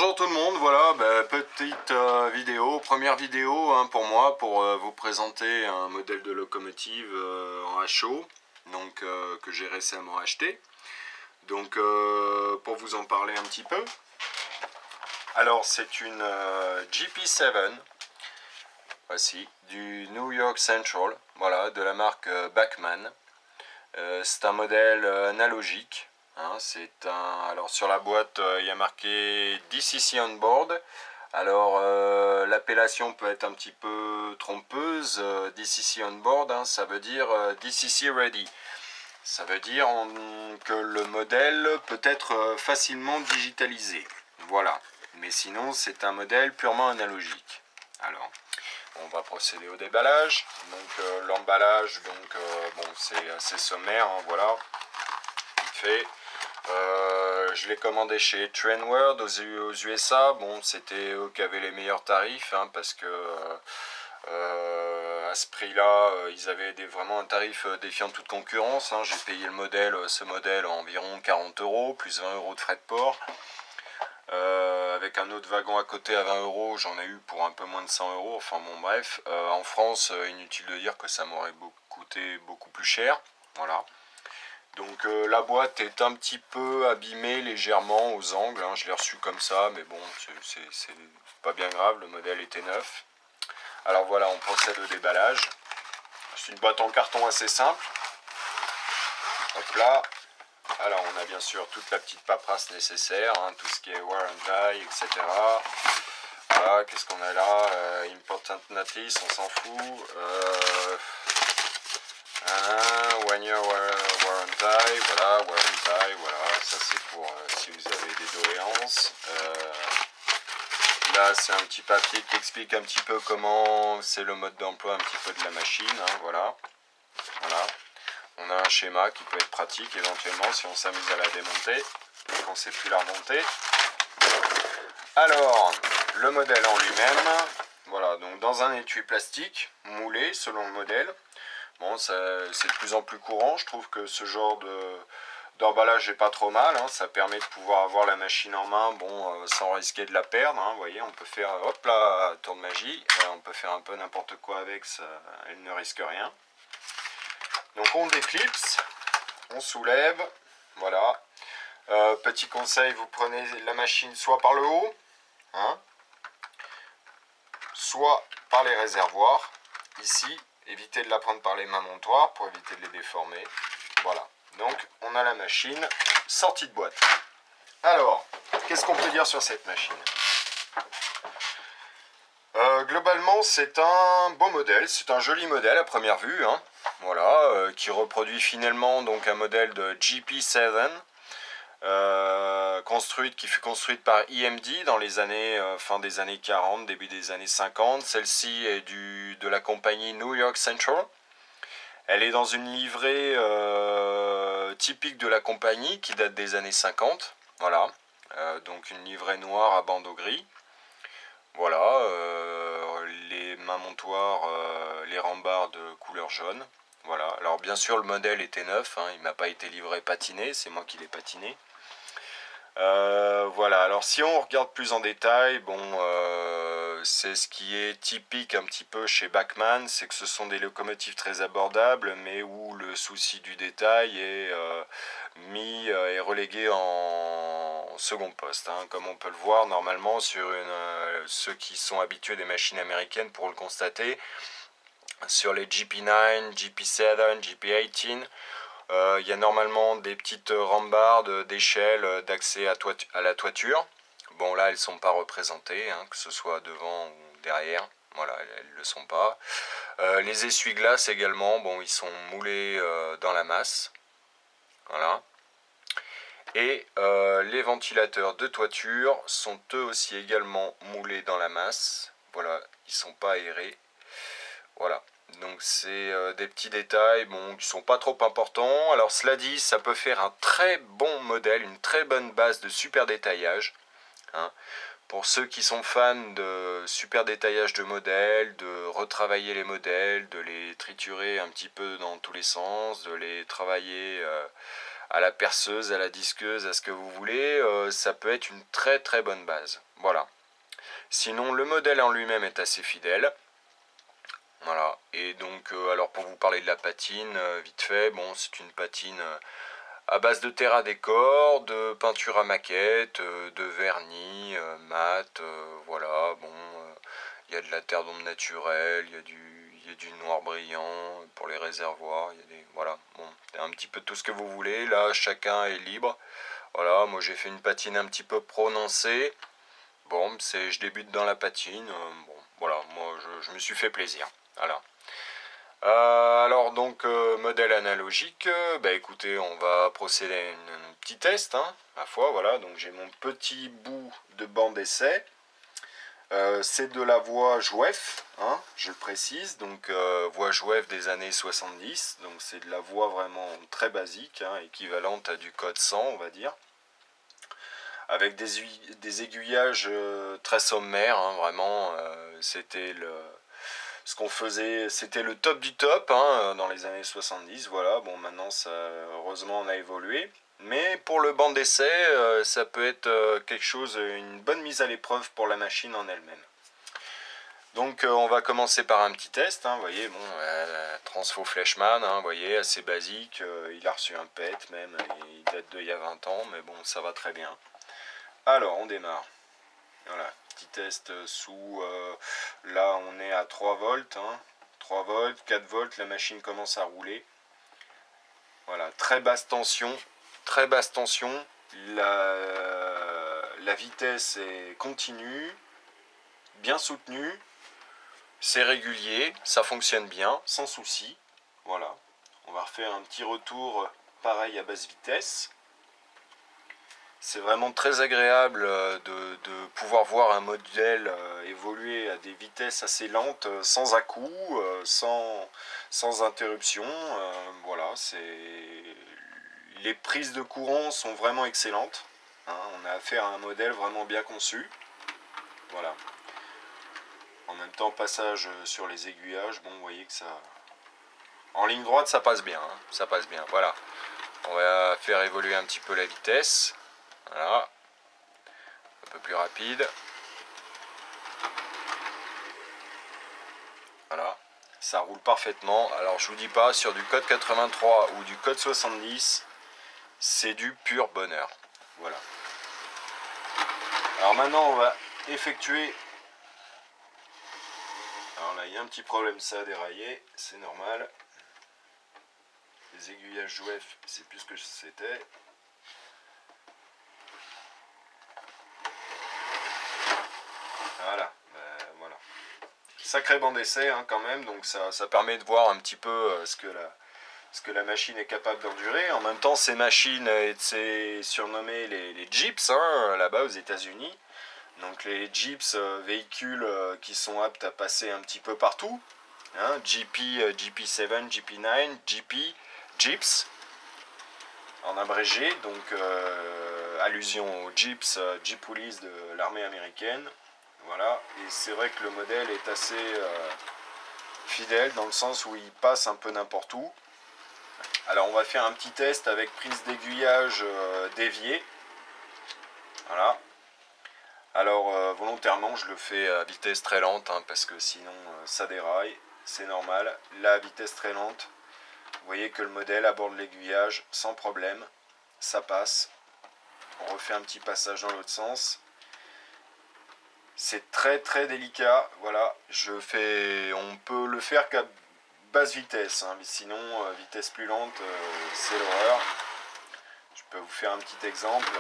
Bonjour tout le monde, voilà, petite vidéo, première vidéo pour moi, pour vous présenter un modèle de locomotive en HO, donc que j'ai récemment acheté. Donc pour vous en parler un petit peu. Alors c'est une GP7, voici, du New York Central, voilà, de la marque Bachmann. C'est un modèle analogique. Alors sur la boîte, il y a marqué DCC on board. Alors l'appellation peut être un petit peu trompeuse. DCC on board, ça veut dire DCC ready. Ça veut dire que le modèle peut être facilement digitalisé. Voilà. Mais sinon, c'est un modèle purement analogique. Alors, on va procéder au déballage. Donc l'emballage, bon, c'est assez sommaire, voilà. Vite fait. Je l'ai commandé chez Trainword aux USA. Bon, c'était eux qui avaient les meilleurs tarifs, parce que à ce prix-là, ils avaient vraiment un tarif défiant toute concurrence. J'ai payé ce modèle environ 40 €, plus 20 € de frais de port. Avec un autre wagon à côté à 20 €, j'en ai eu pour un peu moins de 100 €. Enfin bon, bref, en France, inutile de dire que ça m'aurait coûté beaucoup plus cher. Voilà. Donc la boîte est un petit peu abîmée légèrement aux angles, je l'ai reçu comme ça, mais bon, c'est pas bien grave, le modèle était neuf. Alors voilà, on procède au déballage. C'est une boîte en carton assez simple. Hop là. Alors on a bien sûr toute la petite paperasse nécessaire, tout ce qui est wear and tie, etc. Voilà, qu'est-ce qu'on a là, important notice, on s'en fout. One year wear and tie, voilà, wear and tie, voilà, ça c'est pour si vous avez des doléances. Là c'est un petit papier qui explique un petit peu comment c'est le mode d'emploi un petit peu de la machine, voilà. Voilà. On a un schéma qui peut être pratique éventuellement si on s'amuse à la démonter et qu'on ne sait plus la remonter. Alors, le modèle en lui-même, voilà, donc dans un étui plastique moulé selon le modèle. Bon, c'est de plus en plus courant, je trouve que ce genre d'emballage est pas trop mal, ça permet de pouvoir avoir la machine en main, bon, sans risquer de la perdre, vous voyez, on peut faire, hop là, tour de magie, on peut faire un peu n'importe quoi avec, ça, elle ne risque rien. Donc on déclipse, on soulève, voilà. Petit conseil, vous prenez la machine soit par le haut, soit par les réservoirs, ici. Évitez de la prendre par les mains montoirs pour éviter de les déformer. Voilà, donc on a la machine sortie de boîte. Alors, qu'est-ce qu'on peut dire sur cette machine? Globalement, c'est un beau modèle, c'est un joli modèle à première vue, voilà, qui reproduit finalement donc un modèle de GP7, qui fut construite par EMD dans les années fin des années 40, début des années 50. Celle-ci est de la compagnie New York Central. Elle est dans une livrée typique de la compagnie qui date des années 50. Voilà, donc une livrée noire à bandeau gris. Voilà, les mains montoirs, les rambards de couleur jaune. Voilà, alors bien sûr le modèle était neuf, il ne m'a pas été livré patiné, c'est moi qui l'ai patiné. Voilà, alors si on regarde plus en détail, bon, c'est ce qui est typique un petit peu chez Bachmann, c'est que ce sont des locomotives très abordables, mais où le souci du détail est mis et relégué en second poste, comme on peut le voir normalement sur ceux qui sont habitués des machines américaines pour le constater, sur les GP9, GP7, GP18. Il y a normalement des petites rambardes d'échelle d'accès à la toiture. Bon, là, elles ne sont pas représentées, que ce soit devant ou derrière. Voilà, elles ne le sont pas. Les essuie-glaces également, bon, ils sont moulés dans la masse. Voilà. Et les ventilateurs de toiture sont eux aussi également moulés dans la masse. Voilà, ils ne sont pas aérés. Voilà. Donc c'est des petits détails qui ne sont pas trop importants. Alors cela dit, ça peut faire un très bon modèle, une très bonne base de super détaillage. Pour ceux qui sont fans de super détaillage de modèles, de retravailler les modèles, de les triturer un petit peu dans tous les sens, de les travailler à la perceuse, à la disqueuse, à ce que vous voulez, ça peut être une très très bonne base. Voilà. Sinon, le modèle en lui-même est assez fidèle. Voilà. Et donc, alors pour vous parler de la patine, vite fait, bon, c'est une patine à base de terre à décor, de peinture à maquette, de vernis, mat, voilà, bon, il y a de la terre d'ombre naturelle, il y a du noir brillant pour les réservoirs, il y a des, voilà, bon, un petit peu tout ce que vous voulez, là, chacun est libre, voilà, moi j'ai fait une patine un petit peu prononcée, bon, je débute dans la patine, bon, voilà, moi je me suis fait plaisir, voilà. Alors donc modèle analogique, bah écoutez, on va procéder à un petit test, hein, ma foi, voilà, donc j'ai mon petit bout de bande d'essai. C'est de la voix Jouef, hein, je le précise, donc voix Jouef des années 70, donc c'est de la voix vraiment très basique, hein, équivalente à du code 100 on va dire, avec des aiguillages très sommaires, hein, vraiment, c'était ce qu'on faisait, c'était le top du top, hein, dans les années 70, voilà, bon maintenant ça, heureusement on a évolué, mais pour le banc d'essai, ça peut être quelque chose, une bonne mise à l'épreuve pour la machine en elle-même. Donc on va commencer par un petit test, hein, vous voyez, bon, Transfo Fleshman, hein, vous voyez, assez basique, il a reçu un PET même, il date d'il y a 20 ans, mais bon, ça va très bien. Alors, on démarre. Voilà, petit test sous, là on est à 3 volts, hein, 3 volts, 4 volts, la machine commence à rouler. Voilà, très basse tension, la vitesse est continue, bien soutenue, c'est régulier, ça fonctionne bien, sans souci. Voilà, on va refaire un petit retour pareil à basse vitesse. C'est vraiment très agréable de pouvoir voir un modèle évoluer à des vitesses assez lentes, sans à-coups, sans interruption. Voilà, les prises de courant sont vraiment excellentes, hein, on a affaire à un modèle vraiment bien conçu. Voilà. En même temps, passage sur les aiguillages, bon, vous voyez que ça... En ligne droite, ça passe bien, hein, ça passe bien. Voilà. On va faire évoluer un petit peu la vitesse. Voilà. Un peu plus rapide. Voilà, ça roule parfaitement. Alors je vous dis pas, sur du code 83 ou du code 70, c'est du pur bonheur. Voilà. Alors maintenant on va effectuer... Alors là il y a un petit problème, ça a déraillé, c'est normal. Les aiguillages Jouef, c'est plus ce que c'était. Voilà, voilà. Sacré banc d'essai, hein, quand même, donc ça permet de voir un petit peu ce que la machine est capable d'endurer. En même temps, ces machines étaient surnommées les Jeeps, hein, là-bas aux États-Unis. Donc les Jeeps, véhicules qui sont aptes à passer un petit peu partout. Hein, GP7, GP9, GP, Jeeps, en abrégé, donc allusion aux Jeeps, Jeep Police de l'armée américaine. Voilà, et c'est vrai que le modèle est assez fidèle dans le sens où il passe un peu n'importe où. Alors on va faire un petit test avec prise d'aiguillage déviée. Voilà. Alors volontairement je le fais à vitesse très lente, hein, parce que sinon ça déraille, c'est normal. Là à vitesse très lente, vous voyez que le modèle aborde l'aiguillage sans problème, ça passe. On refait un petit passage dans l'autre sens. C'est très très délicat, voilà, on peut le faire qu'à basse vitesse, hein, mais sinon vitesse plus lente, c'est l'horreur. Je peux vous faire un petit exemple.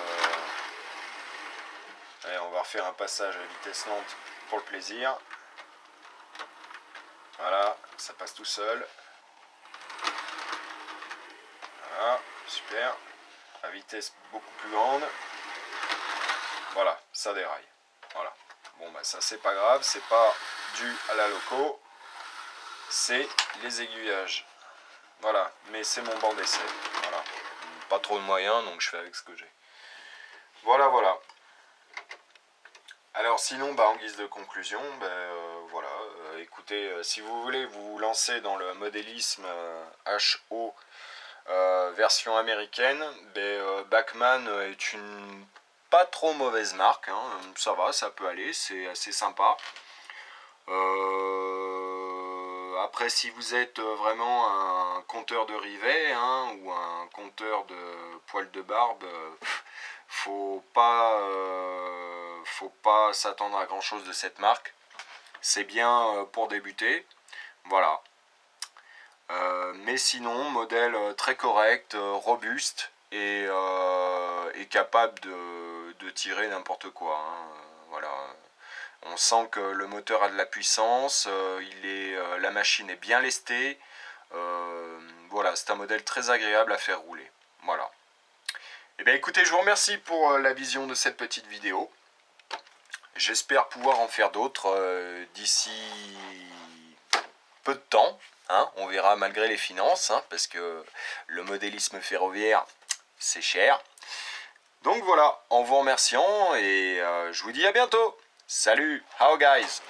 Allez, on va refaire un passage à vitesse lente pour le plaisir. Voilà, ça passe tout seul. Voilà, super. À vitesse beaucoup plus grande. Voilà, ça déraille. Voilà. Bon bah ça c'est pas grave, c'est pas dû à la loco, c'est les aiguillages. Voilà, mais c'est mon banc d'essai. Voilà. Pas trop de moyens, donc je fais avec ce que j'ai. Voilà, voilà. Alors sinon, bah, en guise de conclusion, voilà, écoutez, si vous voulez vous lancer dans le modélisme HO version américaine, Bachmann est une pas trop mauvaise marque, hein. Ça va, ça peut aller, c'est assez sympa. Après, si vous êtes vraiment un compteur de rivets, hein, ou un compteur de poils de barbe, faut pas s'attendre à grand chose de cette marque. C'est bien pour débuter, voilà. Mais sinon, modèle très correct, robuste et capable de tirer n'importe quoi, hein. Voilà. On sent que le moteur a de la puissance, la machine est bien lestée. Voilà, c'est un modèle très agréable à faire rouler. Voilà. Eh bien écoutez, je vous remercie pour la vision de cette petite vidéo. J'espère pouvoir en faire d'autres d'ici peu de temps. Hein, on verra malgré les finances, hein, parce que le modélisme ferroviaire, c'est cher. Donc voilà, en vous remerciant et je vous dis à bientôt. Salut, how guys!